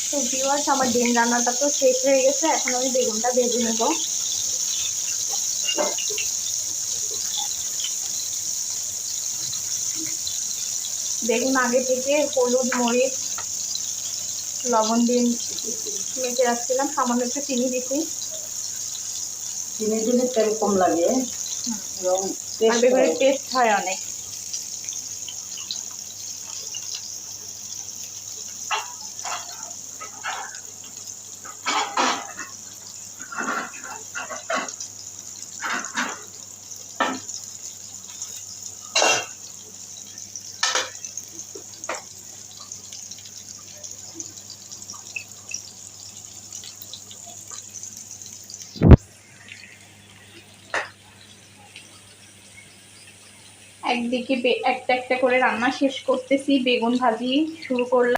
তো ভিউয়ার্স, আমার ডিম রান্নাটা তো শেষ হয়ে গেছে। এখন আমি বেগুনটা ভেজে নেব। বেগুন আগে থেকে হলুদ, মরিচ, লবণ দিয়ে মেখে রাখছিলাম। সামান্য একটু চিনি দিচ্ছি। চিনি দিলে তেল কম লাগে এবং আর বেগুনের টেস্ট হয় অনেক। একদিকে একটা একটা করে রান্না শেষ করতেছি, বেগুন ভাজি শুরু করলাম।